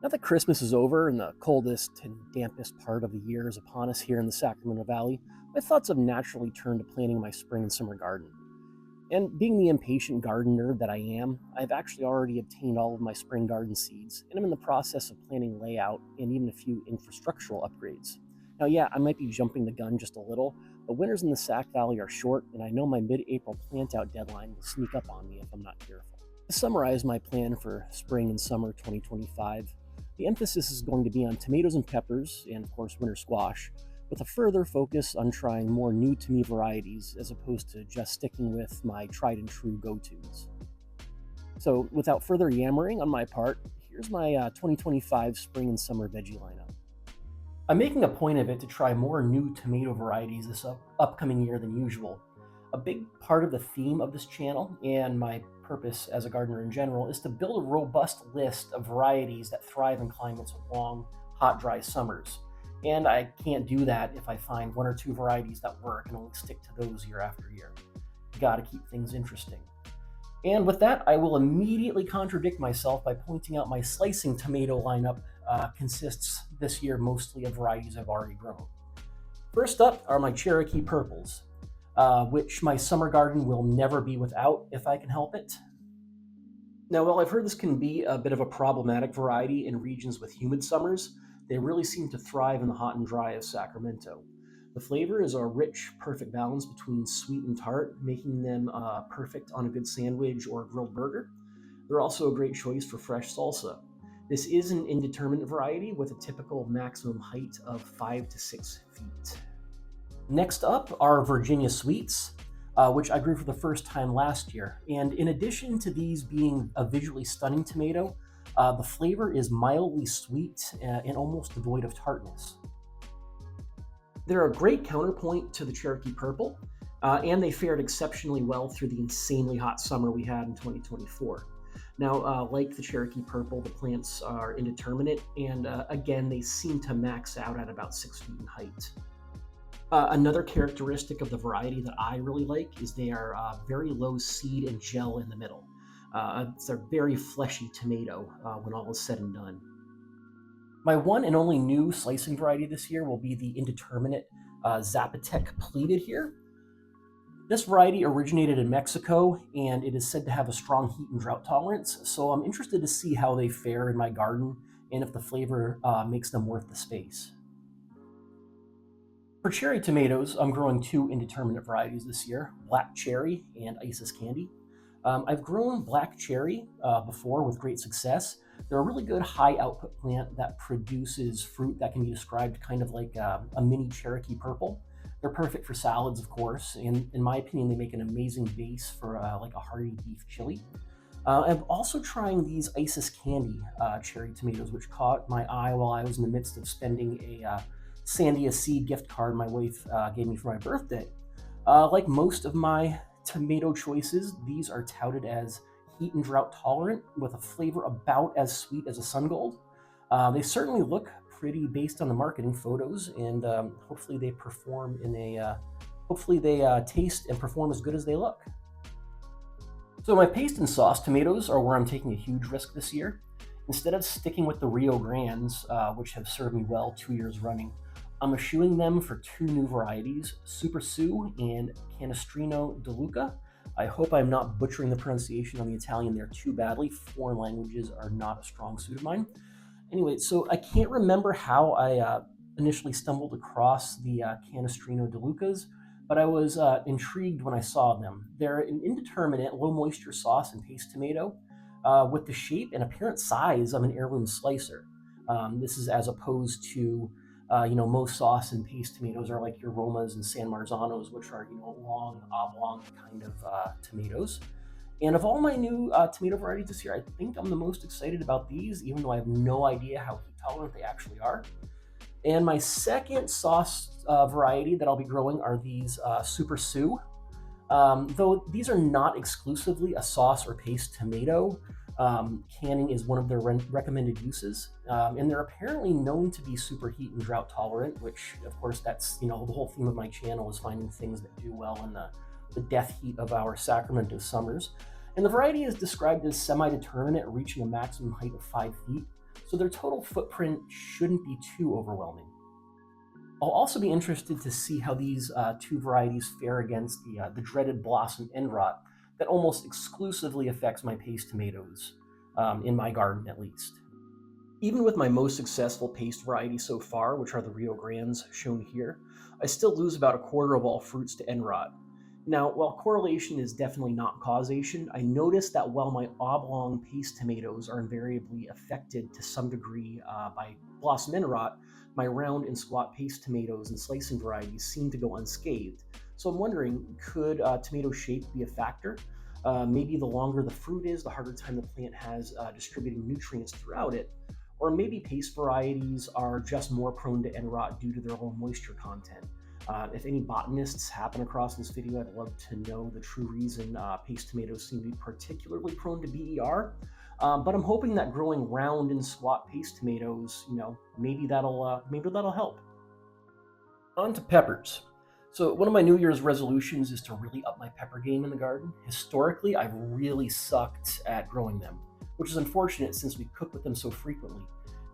Now that Christmas is over and the coldest and dampest part of the year is upon us here in the Sacramento Valley, my thoughts have naturally turned to planting my spring and summer garden. And being the impatient gardener that I am, I've actually already obtained all of my spring garden seeds, and I'm in the process of planning layout and even a few infrastructural upgrades. Now, yeah, I might be jumping the gun just a little, but winters in the Sac Valley are short, and I know my mid-April plant-out deadline will sneak up on me if I'm not careful. To summarize my plan for spring and summer 2025, the emphasis is going to be on tomatoes and peppers, and of course winter squash, with a further focus on trying more new to me varieties as opposed to just sticking with my tried and true go-tos. So without further yammering on my part, here's my 2025 spring and summer veggie lineup. I'm making a point of it to try more new tomato varieties this upcoming year than usual. A big part of the theme of this channel and my purpose as a gardener in general is to build a robust list of varieties that thrive in climates with long, hot, dry summers. And I can't do that if I find one or two varieties that work and only stick to those year after year. Gotta keep things interesting. And with that, I will immediately contradict myself by pointing out my slicing tomato lineup consists this year mostly of varieties I've already grown. First up are my Cherokee purples, which my summer garden will never be without if I can help it. Now, while I've heard this can be a bit of a problematic variety in regions with humid summers, they really seem to thrive in the hot and dry of Sacramento. The flavor is a rich, perfect balance between sweet and tart, making them perfect on a good sandwich or a grilled burger. They're also a great choice for fresh salsa. This is an indeterminate variety with a typical maximum height of 5 to 6 feet. Next up are Virginia Sweets, which I grew for the first time last year. And in addition to these being a visually stunning tomato, the flavor is mildly sweet and almost devoid of tartness. They're a great counterpoint to the Cherokee Purple, and they fared exceptionally well through the insanely hot summer we had in 2024. Now, like the Cherokee Purple, the plants are indeterminate, and again, they seem to max out at about 6 feet in height. Another characteristic of the variety that I really like is they are very low seed and gel in the middle. It's a very fleshy tomato when all is said and done. My one and only new slicing variety this year will be the indeterminate Zapotec pleated here. This variety originated in Mexico, and it is said to have a strong heat and drought tolerance, so I'm interested to see how they fare in my garden and if the flavor makes them worth the space. For cherry tomatoes, I'm growing two indeterminate varieties this year, Black Cherry and Isis Candy. I've grown Black Cherry before with great success. They're a really good high output plant that produces fruit that can be described kind of like a mini Cherokee Purple. They're perfect for salads, of course, and in my opinion, they make an amazing base for like a hearty beef chili. I'm also trying these Isis Candy cherry tomatoes, which caught my eye while I was in the midst of spending a Sandia Seed gift card my wife gave me for my birthday. Like most of my tomato choices, these are touted as heat and drought tolerant with a flavor about as sweet as a sun gold. They certainly look pretty based on the marketing photos, and hopefully they perform in a hopefully they taste and perform as good as they look. So my paste and sauce tomatoes are where I'm taking a huge risk this year. Instead of sticking with the Rio Grandes, which have served me well 2 years running, I'm eschewing them for two new varieties, Super Sue and Canestrino de Luca. I hope I'm not butchering the pronunciation on the Italian there too badly. Foreign languages are not a strong suit of mine. Anyway, so I can't remember how I initially stumbled across the Canestrino de Lucas, but I was intrigued when I saw them. They're an indeterminate, low moisture sauce and paste tomato with the shape and apparent size of an heirloom slicer. This is as opposed to most sauce and paste tomatoes are like your Romas and San Marzanos, which are, long, oblong kind of tomatoes. And of all my new tomato varieties this year, I think I'm the most excited about these, even though I have no idea how heat tolerant they actually are. And my second sauce variety that I'll be growing are these Super Sue. Though these are not exclusively a sauce or paste tomato, canning is one of their recommended uses, and they're apparently known to be super heat and drought tolerant, which of course that's the whole theme of my channel is finding things that do well in the death heat of our Sacramento summers. And the variety is described as semi-determinate, reaching a maximum height of 5 feet. so their total footprint shouldn't be too overwhelming. I'll also be interested to see how these two varieties fare against the dreaded blossom end rot that almost exclusively affects my paste tomatoes, in my garden at least. Even with my most successful paste variety so far, which are the Rio Grandes shown here, I still lose about a quarter of all fruits to end rot. Now, while correlation is definitely not causation, I noticed that while my oblong paste tomatoes are invariably affected to some degree by blossom end rot, my round and squat paste tomatoes and slicing varieties seem to go unscathed. So I'm wondering, could tomato shape be a factor? Maybe the longer the fruit is, the harder time the plant has distributing nutrients throughout it. Or maybe paste varieties are just more prone to end rot due to their low moisture content. If any botanists happen across this video, I'd love to know the true reason paste tomatoes seem to be particularly prone to BER. But I'm hoping that growing round and squat paste tomatoes, maybe that'll help. On to peppers. So one of my New Year's resolutions is to really up my pepper game in the garden. Historically, I've really sucked at growing them, which is unfortunate since we cook with them so frequently.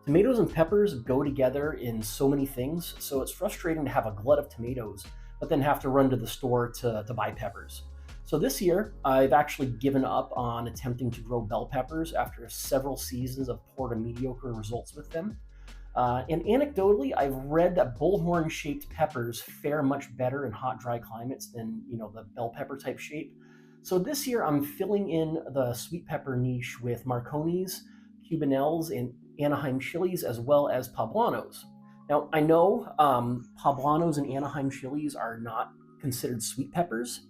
Tomatoes and peppers go together in so many things, so it's frustrating to have a glut of tomatoes, but then have to run to the store to buy peppers. So this year, I've actually given up on attempting to grow bell peppers after several seasons of poor to mediocre results with them. And anecdotally, I've read that bullhorn-shaped peppers fare much better in hot, dry climates than the bell pepper type shape. So this year, I'm filling in the sweet pepper niche with Marconis, Cubanelles, and Anaheim chilies, as well as poblanos. Now, I know poblanos and Anaheim chilies are not considered sweet peppers.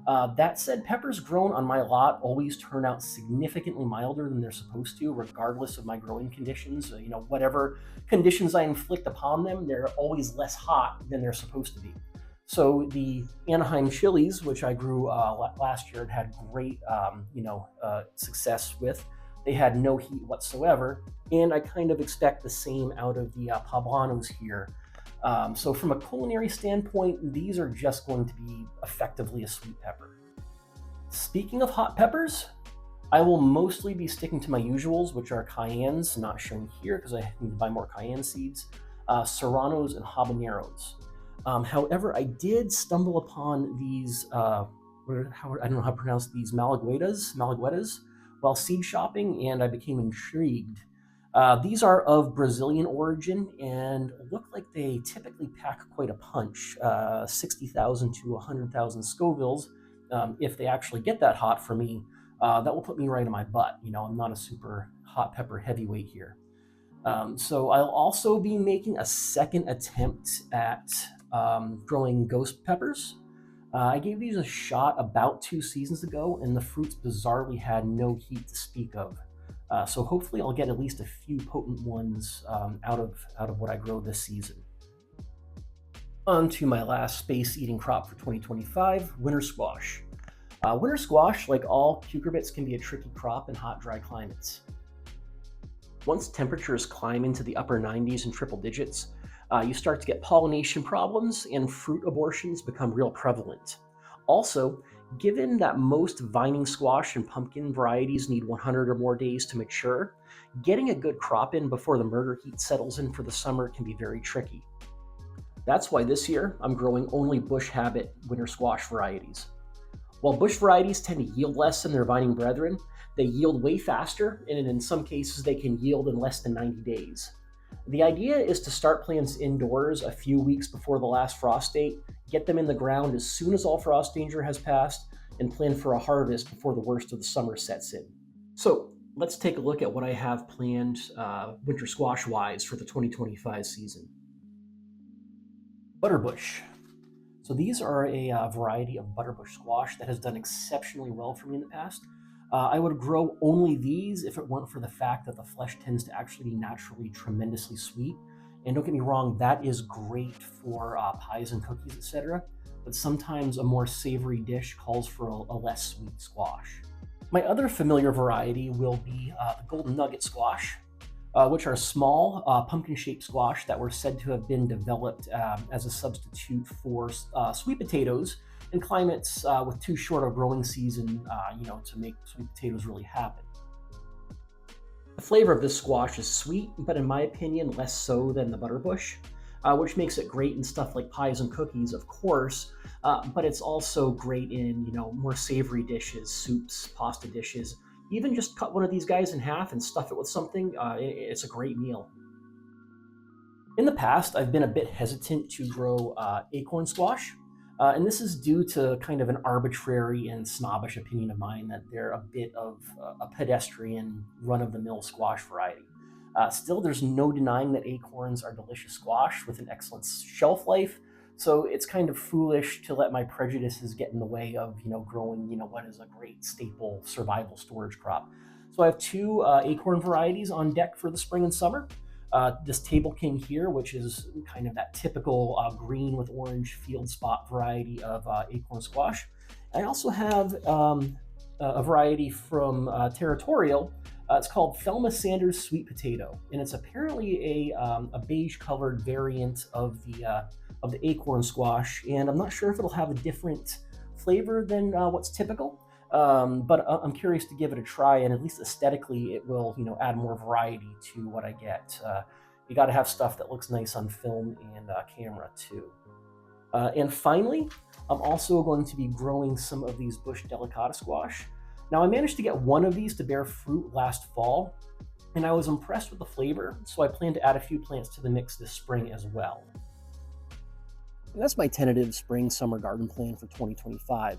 That said, peppers grown on my lot always turn out significantly milder than they're supposed to, regardless of my growing conditions. Whatever conditions I inflict upon them, they're always less hot than they're supposed to be. So the Anaheim chilies, which I grew last year and had great success with, they had no heat whatsoever, and I kind of expect the same out of the poblanos here. So from a culinary standpoint, these are just going to be effectively a sweet pepper. Speaking of hot peppers, I will mostly be sticking to my usuals, which are cayennes, not shown here because I need to buy more cayenne seeds, serranos, and habaneros. However, I did stumble upon these, I don't know how to pronounce these, malaguetas, while seed shopping, and I became intrigued. These are of Brazilian origin and look like they typically pack quite a punch, 60,000 to 100,000 Scovilles. If they actually get that hot for me, that will put me right in my butt. I'm not a super hot pepper heavyweight here. So I'll also be making a second attempt at growing ghost peppers. I gave these a shot about 2 seasons ago, and the fruits bizarrely had no heat to speak of. So hopefully I'll get at least a few potent ones out of what I grow this season. On to my last space-eating crop for 2025, winter squash. Winter squash, like all cucurbits, can be a tricky crop in hot, dry climates. Once temperatures climb into the upper 90s and triple digits, you start to get pollination problems and fruit abortions become real prevalent. Also, given that most vining squash and pumpkin varieties need 100 or more days to mature, getting a good crop in before the murder heat settles in for the summer can be very tricky. That's why this year I'm growing only bush habit winter squash varieties. While bush varieties tend to yield less than their vining brethren, they yield way faster, and in some cases they can yield in less than 90 days. The idea is to start plants indoors a few weeks before the last frost date, get them in the ground as soon as all frost danger has passed, and plan for a harvest before the worst of the summer sets in. So let's take a look at what I have planned winter squash-wise for the 2025 season. Butterbush. So these are a variety of butterbush squash that has done exceptionally well for me in the past. I would grow only these if it weren't for the fact that the flesh tends to actually be naturally tremendously sweet. And don't get me wrong, that is great for pies and cookies, etc. But sometimes a more savory dish calls for a less sweet squash. My other familiar variety will be the golden nugget squash, which are small pumpkin-shaped squash that were said to have been developed as a substitute for sweet potatoes in climates with too short a growing season, to make sweet potatoes really happen. The flavor of this squash is sweet, but in my opinion, less so than the butterbush, which makes it great in stuff like pies and cookies, of course. But it's also great in more savory dishes, soups, pasta dishes. Even just cut one of these guys in half and stuff it with something. It's a great meal. In the past, I've been a bit hesitant to grow acorn squash, and this is due to kind of an arbitrary and snobbish opinion of mine that they're a bit of a pedestrian, run of the mill squash variety. Still, there's no denying that acorns are delicious squash with an excellent shelf life, so it's kind of foolish to let my prejudices get in the way of growing what is a great staple survival storage crop. So I have two acorn varieties on deck for the spring and summer. This Table King here, which is kind of that typical green with orange field spot variety of acorn squash. I also have a variety from Territorial. It's called Thelma Sanders Sweet Potato, and it's apparently a beige-colored variant of the acorn squash. And I'm not sure if it'll have a different flavor than what's typical. But I'm curious to give it a try, and at least aesthetically, it will add more variety to what I get. You got to have stuff that looks nice on film and camera too. And finally, I'm also going to be growing some of these bush delicata squash. Now, I managed to get one of these to bear fruit last fall, and I was impressed with the flavor, so I plan to add a few plants to the mix this spring as well. And that's my tentative spring-summer garden plan for 2025.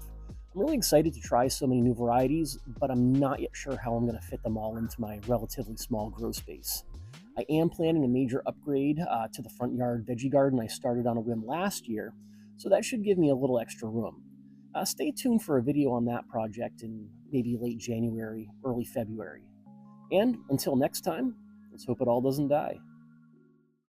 I'm really excited to try so many new varieties, but I'm not yet sure how I'm going to fit them all into my relatively small grow space. I am planning a major upgrade to the front yard veggie garden I started on a whim last year, so that should give me a little extra room. Stay tuned for a video on that project in maybe late January, early February. And until next time, let's hope it all doesn't die.